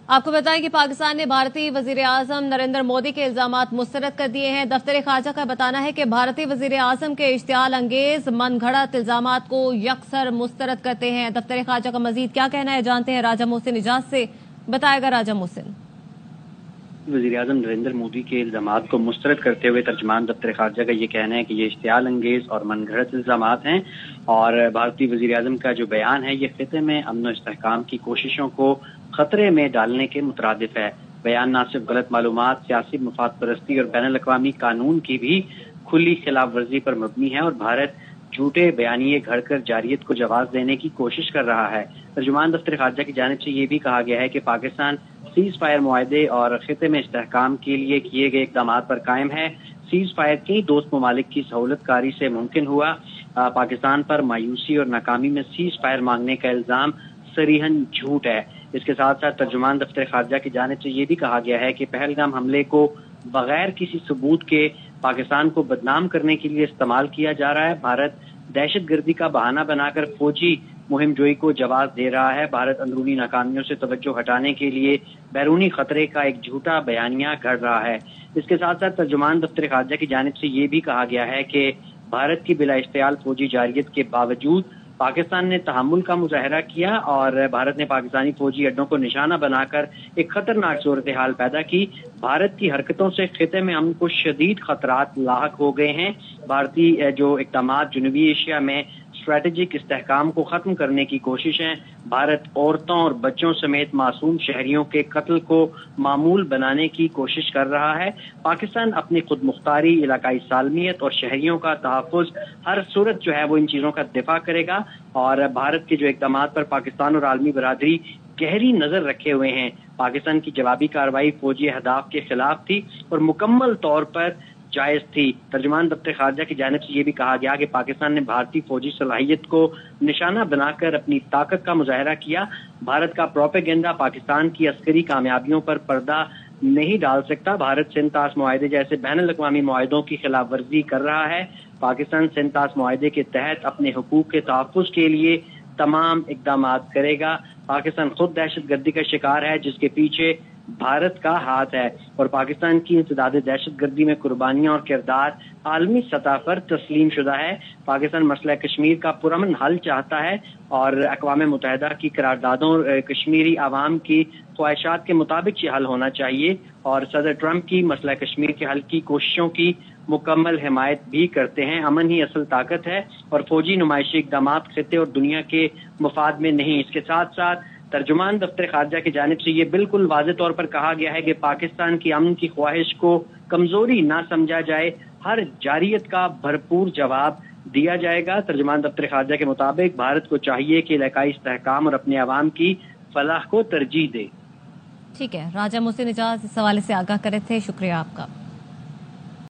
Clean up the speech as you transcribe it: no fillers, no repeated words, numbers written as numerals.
आपको बताएं कि पाकिस्तान ने भारतीय वजीर आजम नरेंद्र मोदी के इल्जामात मुस्तरद कर दिए हैं। दफ्तर खारजा का बताना है कि भारतीय वजीर आजम के इश्तियाल अंगेज मनगढ़ंत इल्जामात को यकसर मुस्तरद करते हैं। दफ्तर खारजा का मजीद क्या कहना है, जानते हैं राजा मोहसिन इजाज से। बताएगा राजा मोहसिन। वज़ीर आज़म नरेंद्र मोदी के इल्जामात को मुस्तरद करते हुए तर्जुमान दफ्तर खारजा का ये कहना है कि ये इश्तियाल अंगेज और मनगढ़ंत इल्जामात हैं और भारतीय वज़ीर आज़म का जो बयान है ये खिते में अमन व इस्तेहकाम की कोशिशों को खतरे में डालने के मुतरादिफ है। बयान न सिर्फ गलत मालूमात, सियासी मुफाद परस्ती और बैनुल-अक़वामी कानून की भी खुली खिलाफ वर्जी पर मबनी है और भारत झूठे बयानिए घड़कर जारियत को जवाब देने की कोशिश कर रहा है। तर्जुमान दफ्तर खारजा की जानिब से ये भी कहा गया है कि पाकिस्तान सीज फायर मुआहदे और खिते में इस्तेहकाम के लिए किए गए इक़दामात पर कायम है। सीज फायर कई दोस्त ममालिक की सहूलतकारी से मुमकिन हुआ। पाकिस्तान पर मायूसी और नाकामी में सीज फायर मांगने का इल्जाम सरीहन झूठ है। इसके साथ साथ तर्जुमान दफ्तर खारजा की जानिब से ये भी कहा गया है कि पहलगाम हमले को बगैर किसी सबूत के पाकिस्तान को बदनाम करने के लिए इस्तेमाल किया जा रहा है। भारत दहशत गर्दी का बहाना बनाकर फौजी मुहिम जोई को जवाब दे रहा है। भारत अंदरूनी नाकामियों से तवज्जो हटाने के लिए बैरूनी खतरे का एक झूठा बयानिया गढ़ रहा है। इसके साथ साथ तर्जुमान दफ्तर खारजा की जानिब से ये भी कहा गया है कि भारत की बिला इश्तियाल फौजी जारियत के बावजूद पाकिस्तान ने तहम्मुल का मुजाहरा किया और भारत ने पाकिस्तानी फौजी अड्डों को निशाना बनाकर एक खतरनाक सूरत हाल पैदा की। भारत की हरकतों से खिते में अमन को शदीद खतरात लाहक हो गए हैं। भारतीय जो इक़दामात जनूबी एशिया में स्ट्रैटेजिक इस्तेहकाम को खत्म करने की कोशिश है। भारत औरतों और बच्चों समेत मासूम शहरियों के कत्ल को मामूल बनाने की कोशिश कर रहा है। पाकिस्तान अपनी खुद मुख्तारी, इलाकाई सालमियत और शहरियों का तहफ़्फ़ुज़ हर सूरत जो है वो इन चीज़ों का दिफा करेगा और भारत के जो इक़दामात पर पाकिस्तान और आलमी बरादरी गहरी नजर रखे हुए हैं। पाकिस्तान की जवाबी कार्रवाई फौजी अहदाफ के खिलाफ थी और मुकम्मल तौर पर जायज थी। तर्जुमान दफ्तर खारजा की जानिब से ये भी कहा गया कि पाकिस्तान ने भारतीय फौजी सलाहियत को निशाना बनाकर अपनी ताकत का मुजाहरा किया। भारत का प्रोपेगेंडा पाकिस्तान की अस्करी कामयाबियों पर पर्दा नहीं डाल सकता। भारत सिंध-ताश मुआहदे जैसे बैनुल-अक़वामी मुआहदों की खिलाफ वर्जी कर रहा है। पाकिस्तान सिंध-ताश मुआहदे के तहत अपने हुकूक के तहफ़्फ़ुज़ के लिए तमाम इक़दामात करेगा। पाकिस्तान खुद दहशत गर्दी का शिकार है जिसके पीछे भारत का हाथ है और पाकिस्तान की इंसदाद दहशत गर्दी में कुर्बानियां और किरदार आलमी सतह पर तस्लीम शुदा है। पाकिस्तान मसला कश्मीर का पुरअमन हल चाहता है और अक़वाम मुत्तहिदा की करारदादों कश्मीरी आवाम की ख्वाहिशात के मुताबिक ये हल होना चाहिए और सदर ट्रंप की मसला कश्मीर के हल की कोशिशों की मुकम्मल हिमायत भी करते हैं। अमन ही असल ताकत है और फौजी नुमाइशी इक़दामात खिते और दुनिया के मुफाद में नहीं। इसके साथ साथ तर्जुमान दफ्तर खारजा की जानिब से ये बिल्कुल वाज़ेह तौर पर कहा गया है कि पाकिस्तान की अमन की ख्वाहिश को कमजोरी ना समझा जाए। हर जारियत का भरपूर जवाब दिया जाएगा। तर्जुमान दफ्तर खारजा के मुताबिक भारत को चाहिए कि इलाकाई इस्तेहकाम और अपने अवाम की फलाह को तरजीह दे। ठीक है, राजा मोहसिन इजाज इस हवाले से आगाह करे थे, शुक्रिया आपका।